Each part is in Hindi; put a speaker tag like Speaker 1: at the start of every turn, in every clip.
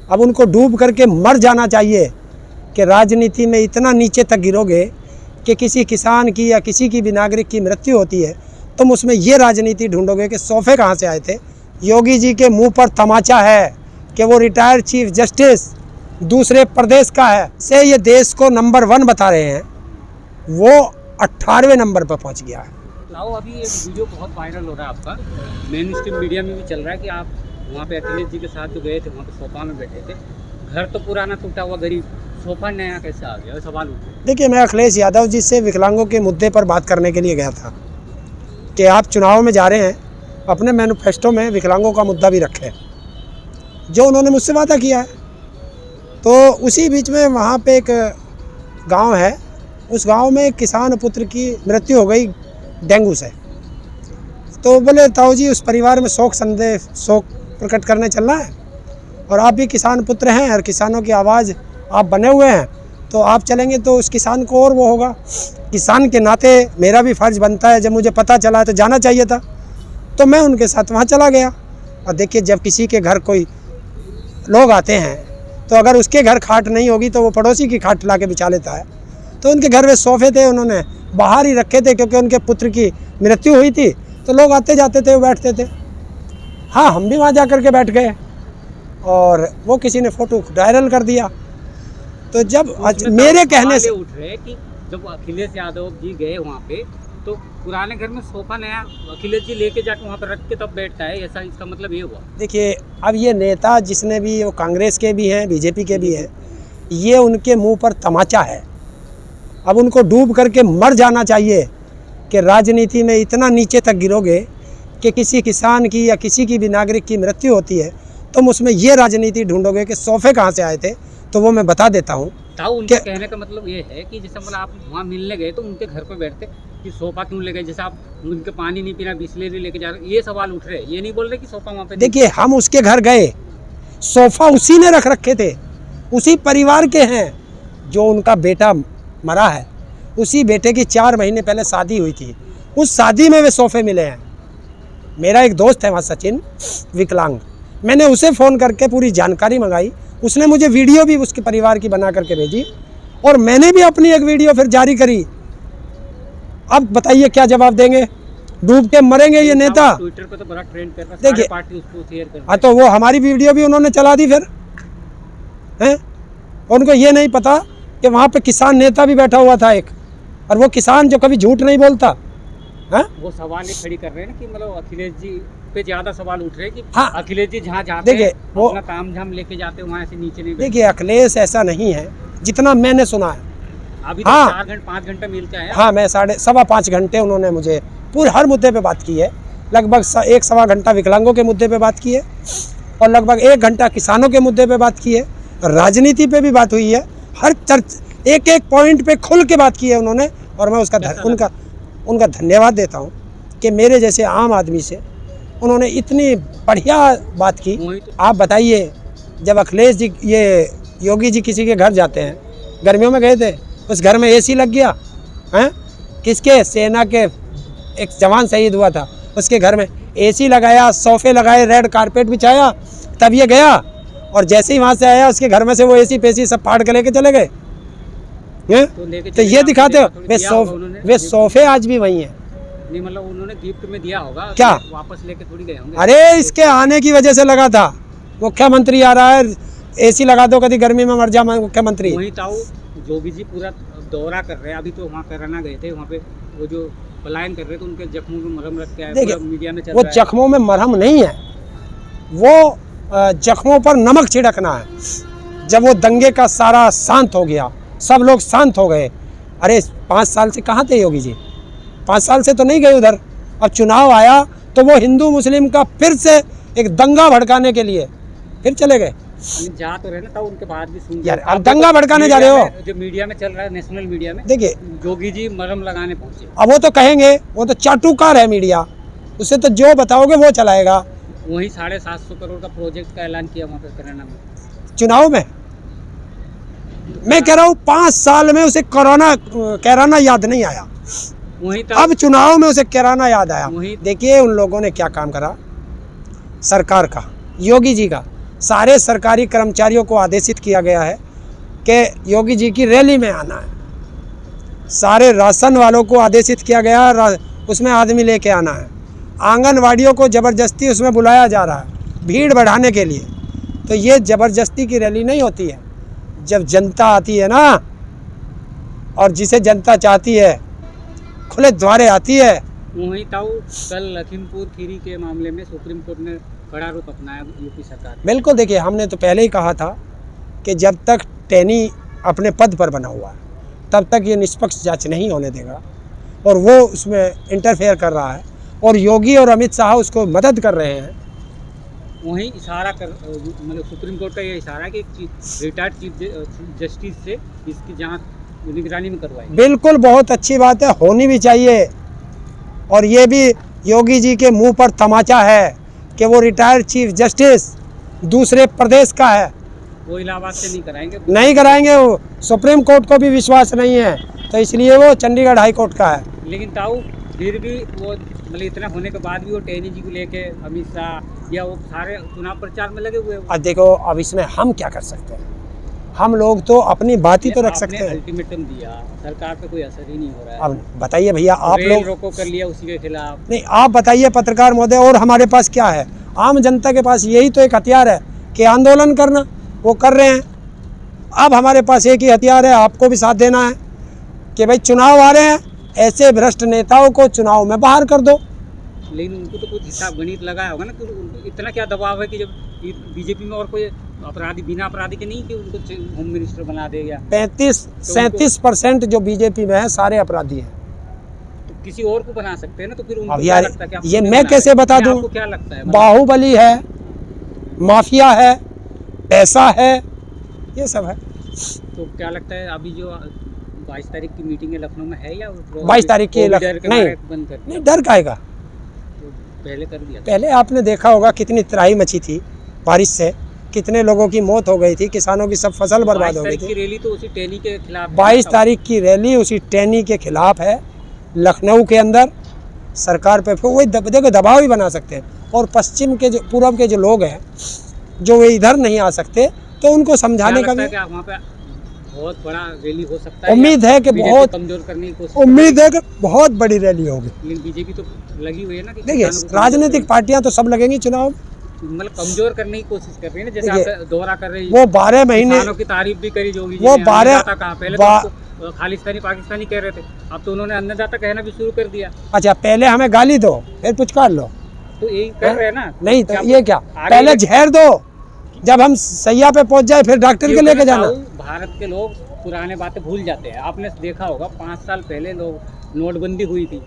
Speaker 1: अब उनको डूब करके मर जाना चाहिए कि राजनीति में इतना नीचे तक गिरोगे कि किसी किसान की या किसी की भी नागरिक की मृत्यु होती है, तुम उसमें ये राजनीति ढूंढोगे कि सोफे कहाँ से आए थे। योगी जी के मुंह पर तमाचा है कि वो रिटायर्ड चीफ जस्टिस दूसरे प्रदेश का है, से ये देश को नंबर 1 बता रहे हैं, वो 18वें नंबर पर पहुंच गया है।
Speaker 2: लाओ, अभी एक वीडियो बहुत वायरल हो रहा है आपका, मेन स्ट्रीम मीडिया में भी चल रहा है कि आप वहाँ पे अखिलेश जी के साथ जो गए थे, वहाँ पे सोफा में बैठे थे। घर तो पुराना टूटा हुआ, गरीब, सोफा नया कैसे आ गया, सवाल उठे।
Speaker 1: देखिए, मैं अखिलेश यादव जी से विकलांगों के मुद्दे पर बात करने के लिए गया था कि आप चुनाव में जा रहे हैं, अपने मैनिफेस्टो में विकलांगों का मुद्दा भी रखें, जो उन्होंने मुझसे वादा किया है। तो उसी बीच में वहाँ पे एक गांव है, उस गांव में एक किसान पुत्र की मृत्यु हो गई डेंगू से। तो बोले ताऊ जी, उस परिवार में शोक प्रकट करने चलना है, और आप भी किसान पुत्र हैं और किसानों की आवाज़ आप बने हुए हैं, तो आप चलेंगे तो उस किसान को और वो होगा। किसान के नाते मेरा भी फ़र्ज़ बनता है, जब मुझे पता चला है तो जाना चाहिए था। तो मैं उनके साथ वहाँ चला गया। और देखिए, जब किसी के घर कोई लोग आते हैं तो अगर उसके घर खाट नहीं होगी तो वो पड़ोसी की खाट ला के बिछा लेता है। तो उनके घर में सोफ़े थे, उन्होंने बाहर ही रखे थे, क्योंकि उनके पुत्र की मृत्यु हुई थी। तो लोग आते जाते थे, वो बैठते थे। हाँ, हम भी वहाँ जा कर के बैठ गए और वो किसी ने फ़ोटो वायरल कर दिया। तो जब मेरे कहने से
Speaker 2: उठ रहे कि जब अखिलेश यादव जी गए वहाँ पे, तो पुराने घर में सोफा नया अखिलेश जी लेके जाके वहाँ पर रख के तब बैठता है, ऐसा इसका मतलब ये हुआ।
Speaker 1: देखिए, अब ये नेता जिसने भी, वो कांग्रेस के भी हैं, बीजेपी के भी हैं, ये उनके मुंह पर तमाचा है। अब उनको डूब करके मर जाना चाहिए कि राजनीति में इतना नीचे तक गिरोगे कि किसी किसान की या किसी की भी नागरिक की मृत्यु होती है, तुम उसमें ये राजनीति ढूंढोगे कि सोफे कहाँ से आए थे। तो वो मैं बता देता हूँ।
Speaker 2: उनके कहने का मतलब ये है कि जैसे मतलब आप वहाँ मिलने गए तो उनके घर पर बैठते कि सोफा क्यों ले गए, जैसे आप उनके पानी नहीं पीना, बिस्लेरी लेके जा रहे, ये सवाल उठ रहे हैं, ये नहीं बोल रहे कि सोफा वहाँ पे।
Speaker 1: देखिए, हम उसके घर गए, सोफा उसी ने रख रखे थे, उसी परिवार के हैं। जो उनका बेटा मरा है, उसी बेटे की 4 महीने पहले शादी हुई थी, उस शादी में वे सोफे मिले हैं। मेरा एक दोस्त है वहाँ, सचिन, विकलांग, मैंने उसे फ़ोन करके पूरी जानकारी मंगाई। उसने मुझे वीडियो भी उसके परिवार की बना करके भेजी, और मैंने भी अपनी एक वीडियो फिर जारी करी। अब बताइए क्या जवाब देंगे? डूब के मरेंगे ये नेता।
Speaker 2: ट्विटर पे तो बड़ा ट्रेंड कर रहा है,
Speaker 1: देखिए,
Speaker 2: पार्टी उसको शेयर कर।
Speaker 1: हाँ, तो वो हमारी वीडियो भी उन्होंने चला दी फिर हैं। उनको ये नहीं पता कि वहाँ पे किसान नेता भी बैठा हुआ था एक, और वो किसान जो कभी झूठ नहीं बोलता है।
Speaker 2: वो सवाल ये खड़ी कर रहे हैं ना कि मतलब अखिलेश जी पे ज्यादा सवाल उठ रहे हैं कि
Speaker 1: हाँ,
Speaker 2: अखिलेश जी जहाँ जाते हैं
Speaker 1: वो
Speaker 2: अपना ताम झाम लेके जाते हैं, वहाँ ऐसे नीचे नहीं।
Speaker 1: देखिए, अखिलेश ऐसा नहीं है जितना मैंने सुना है।
Speaker 2: अभी
Speaker 1: हाँ,
Speaker 2: 4-5 घंटे मिलते हैं।
Speaker 1: हाँ, मैं 5.5 घंटे उन्होंने मुझे पूरे हर मुद्दे पे बात की है। लगभग 1-1.25 घंटा विकलांगों के मुद्दे पे बात की है, और लगभग 1 घंटा किसानों के मुद्दे पे बात की है। राजनीति पे भी बात हुई है, हर एक पॉइंट पे खुल के बात की है उन्होंने, और मैं उसका उनका धन्यवाद देता हूँ कि मेरे जैसे आम आदमी से उन्होंने इतनी बढ़िया बात की। आप बताइए, जब अखिलेश जी, ये योगी जी किसी के घर जाते हैं, गर्मियों में गए थे, उस घर में एसी लग गया हैं, किसके, सेना के एक जवान शहीद हुआ था, उसके घर में एसी लगाया, सोफे लगाए, रेड कारपेट बिछाया, तब ये गया। और जैसे ही वहाँ से आया, उसके घर में से वो एसी पेसी सब फाड़ के लेके चले गए। तो ये दिखाते हो, वे सोफे आज भी वही हैं।
Speaker 2: नहीं, मतलब उन्होंने गिफ्ट में दिया होगा,
Speaker 1: क्या
Speaker 2: वापस लेके थोड़ी गए होंगे।
Speaker 1: अरे, इसके आने की वजह से लगा था। मुख्यमंत्री आ रहा है, एसी लगा दो, कभी गर्मी में मर जा मुख्यमंत्री।
Speaker 2: वही ताऊ योगी जी पूरा दौरा कर रहे हैं, अभी तो वहाँ कराना गए थे, वहाँ पे वो जो पलायन कर रहे थे, उनके जख्मों में मरहम रख के आए। देखिए, मीडिया में चल रहा है, वो
Speaker 1: जख्मों में मरहम नहीं है, वो जख्मों पर नमक छिड़कना है। जब वो दंगे का सारा शांत हो गया, सब लोग शांत हो गए। अरे, 5 साल से कहाँ थे योगी जी? 5 साल से तो नहीं गए उधर। अब चुनाव आया तो वो हिंदू मुस्लिम का फिर से एक दंगा भड़काने के लिए फिर चले गए।
Speaker 2: जा तो रहे ना, तब उनके बाद भी सुन
Speaker 1: यार, अब दंगा भड़काने जा रहे हो।
Speaker 2: जो मीडिया में चल रहा है, नेशनल मीडिया में,
Speaker 1: देखिए,
Speaker 2: योगी जी मरहम लगाने पहुंचे।
Speaker 1: अब वो तो कहेंगे, वो तो चाटुकार है मीडिया, उससे तो जो बताओगे वो चलाएगा।
Speaker 2: वही 750 करोड़ का प्रोजेक्ट का ऐलान किया वहाँ पे कराना में,
Speaker 1: चुनाव में। मैं कह रहा हूँ 5 साल में उसे कैराना याद नहीं आया, अब चुनाव में उसे कैराना याद आया। देखिए, उन लोगों ने क्या काम करा, सरकार का, योगी जी का, सारे सरकारी कर्मचारियों को आदेशित किया गया है कि योगी जी की रैली में आना है। सारे राशन वालों को आदेशित किया गया है उसमें आदमी लेके आना है। आंगनवाड़ियों को ज़बरदस्ती उसमें बुलाया जा रहा है भीड़ बढ़ाने के लिए। तो ये ज़बरदस्ती की रैली नहीं होती है। जब जनता आती है ना, और जिसे जनता चाहती है खुले द्वारे आती है।
Speaker 2: वहीं ताऊ कल लखीमपुर खीरी के मामले में सुप्रीम कोर्ट ने कड़ा रुख अपनाया यूपी सरकार।
Speaker 1: बिल्कुल, देखिए हमने तो पहले ही कहा था कि जब तक टैनी अपने पद पर बना हुआ है तब तक ये निष्पक्ष जांच नहीं होने देगा, और वो उसमें इंटरफेयर कर रहा है और योगी और अमित शाह उसको मदद कर रहे हैं।
Speaker 2: वहीं इशारा कर मतलब सुप्रीम कोर्ट का ये इशारा कि रिटायर्ड चीफ जस्टिस से इसकी जांच निगरानी में करवाई।
Speaker 1: बिल्कुल, बहुत अच्छी बात है, होनी भी चाहिए। और ये भी योगी जी के मुंह पर तमाचा है कि वो रिटायर्ड चीफ जस्टिस दूसरे प्रदेश का है।
Speaker 2: वो इलाहाबाद से नहीं
Speaker 1: कराएंगे। वो सुप्रीम कोर्ट को भी विश्वास नहीं है, तो इसलिए वो चंडीगढ़ हाई कोर्ट का है।
Speaker 2: लेकिन ताऊ फिर भी वो मतलब इतना होने के बाद भी वो टैनी जी को लेके अमित शाह या वो सारे चुनाव प्रचार में लगे हुए हैं।
Speaker 1: अब देखो, अब इसमें हम क्या कर सकते हैं? हम लोग तो अपनी बात ही तो रख सकते हैं।
Speaker 2: अल्टीमेटम दिया, सरकार पे कोई असर ही नहीं हो रहा है।
Speaker 1: अब बताइए भैया, आप लोग
Speaker 2: रोको कर लिया उसी के खिलाफ।
Speaker 1: नहीं, आप बताइए पत्रकार महोदय, और हमारे पास क्या है? आम जनता के पास यही तो एक हथियार है कि आंदोलन करना। वो कर रहे हैं। अब हमारे पास एक ही हथियार है, आपको भी साथ देना है कि भाई चुनाव आ रहे हैं, ऐसे भ्रष्ट नेताओं को चुनाव में बाहर कर दो।
Speaker 2: लेकिन उनको तो कुछ हिसाब गणित लगाया होगा ना कि उनको इतना क्या दबाव है कि जब बीजेपी में और कोई अपराधी बिना अपराधी के नहीं कि उनको होम मिनिस्टर बना दे या
Speaker 1: 35-37% जो बीजेपी में है सारे अपराधी हैं।
Speaker 2: तो किसी और को बना सकते हैं ना। तो फिर उनको
Speaker 1: अब
Speaker 2: क्या
Speaker 1: यार
Speaker 2: लगता है कि
Speaker 1: ये मैं कैसे बता दूं?
Speaker 2: आपको क्या लगता है?
Speaker 1: बाहुबली है, माफिया है, पैसा है, ये सब है।
Speaker 2: तो क्या लगता है अभी जो 22 तारीख की मीटिंग है लखनऊ में है या
Speaker 1: 22 तारीख की नहीं, डर काहेगा?
Speaker 2: पहले कर दिया।
Speaker 1: पहले आपने देखा होगा कितनी त्राही मची थी बारिश से, कितने लोगों की मौत हो गई थी, किसानों की सब फसल बर्बाद हो गई थी।
Speaker 2: रैली तो उसी टैनी के खिलाफ
Speaker 1: 22 तारीख की रैली उसी टैनी के खिलाफ है लखनऊ के अंदर। सरकार पे फिर वही देखो दबाव ही बना सकते हैं। और पश्चिम के जो पूर्व के जो लोग हैं जो वे इधर नहीं आ सकते, तो उनको समझाने का भी
Speaker 2: वहाँ पे बहुत बड़ा रैली हो सकता है।
Speaker 1: उम्मीद है कि बहुत
Speaker 2: कमजोर करने की कोशिश,
Speaker 1: उम्मीद है कि बहुत बड़ी रैली होगी।
Speaker 2: लेकिन बीजेपी तो लगी हुई है ना।
Speaker 1: देखिए, राजनीतिक पार्टियां तो सब लगेंगी चुनाव में,
Speaker 2: मतलब कमजोर करने की कोशिश कर रही है ना। जैसे आप दोहरा कर रही है,
Speaker 1: वो 12 महीने
Speaker 2: की तारीफ भी करी जोगी
Speaker 1: वो 12
Speaker 2: पहले तो खालिस्तानी पाकिस्तानी कह रहे थे, अब तो उन्होंने अन्नदाता कहना भी शुरू कर दिया।
Speaker 1: अच्छा, पहले हमें गाली दो फिर पुचकार लो,
Speaker 2: तो यही कर रहे हैं ना।
Speaker 1: नहीं तो ये क्या, पहले जहर दो, जब हम सैया पे पहुंच जाए फिर डॉक्टर के लेके जाना।
Speaker 2: भारत के लोग पुराने बातें भूल जाते हैं। आपने देखा होगा 5 साल पहले लोग नोटबंदी हुई थी,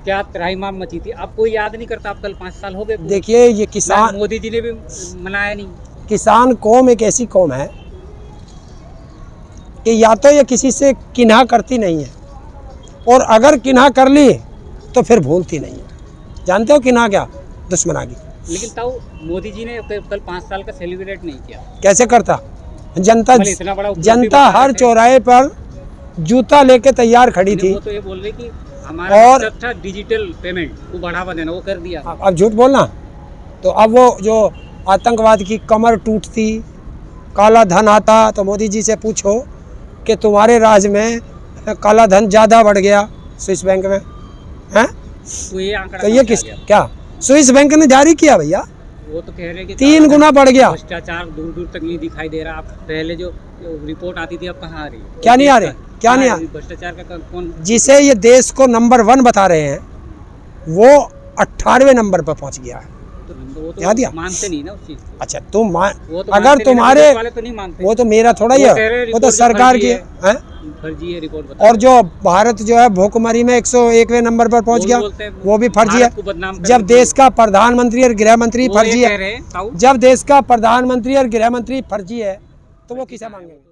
Speaker 2: क्या त्राहिमाम मची थी, अब कोई याद नहीं करता। अब कल 5 साल हो गए।
Speaker 1: देखिए, ये किसान,
Speaker 2: मोदी जी ने भी मनाया नहीं।
Speaker 1: किसान कौम एक ऐसी कौम है कि या तो ये किसी से किन्हा करती नहीं है, और अगर किन्हा कर ली तो फिर भूलती नहीं है। जानते हो किन्हा क्या? दुश्मनागी।
Speaker 2: लेकिन ताऊ मोदी जी ने कल 5 साल का सेलिब्रेट नहीं किया।
Speaker 1: कैसे करता? जनता हर चौराहे पर जूता लेके तैयार खड़ी थी।
Speaker 2: वो तो ये बोल रहे कि हमारा और था डिजिटल पेमेंट को बढ़ावा देना, वो कर दिया।
Speaker 1: अब झूठ बोलना, तो अब वो जो आतंकवाद की कमर टूटती, काला धन आता, तो मोदी जी से पूछो कि तुम्हारे राज में काला धन ज़्यादा बढ़ गया स्विस बैंक में, हैं?
Speaker 2: तो ये आंकड़ा
Speaker 1: तो ये किस क्या स्विस बैंक ने जारी किया भैया?
Speaker 2: वो तो कह रहे कि
Speaker 1: 3 गुना बढ़ गया।
Speaker 2: भ्रष्टाचार दूर दूर तक नहीं दिखाई दे रहा। आप पहले जो रिपोर्ट आती थी अब कहाँ आ रही?
Speaker 1: क्या नहीं आ रही? क्या नहीं आ रही?
Speaker 2: भ्रष्टाचार का कौन,
Speaker 1: जिसे ये देश को नंबर 1 बता रहे हैं, वो 18वें नंबर पर पहुंच गया है।
Speaker 2: वो तो
Speaker 1: याद
Speaker 2: मानते नहीं ना उस चीज।
Speaker 1: अच्छा, तुम
Speaker 2: तो
Speaker 1: अगर तुम्हारे
Speaker 2: वाले तो नहीं मानते।
Speaker 1: वो तो मेरा थोड़ा ही है, वो तो सरकार की है।
Speaker 2: फर्जी है रिपोर्ट।
Speaker 1: और जो भारत जो है भूखमरी में 101वें नंबर पर पहुंच गया, वो भी फर्जी है। जब देश का प्रधानमंत्री और गृह मंत्री फर्जी है, जब देश का प्रधानमंत्री और गृह मंत्री फर्जी है, तो वो किसे मांगेंगे?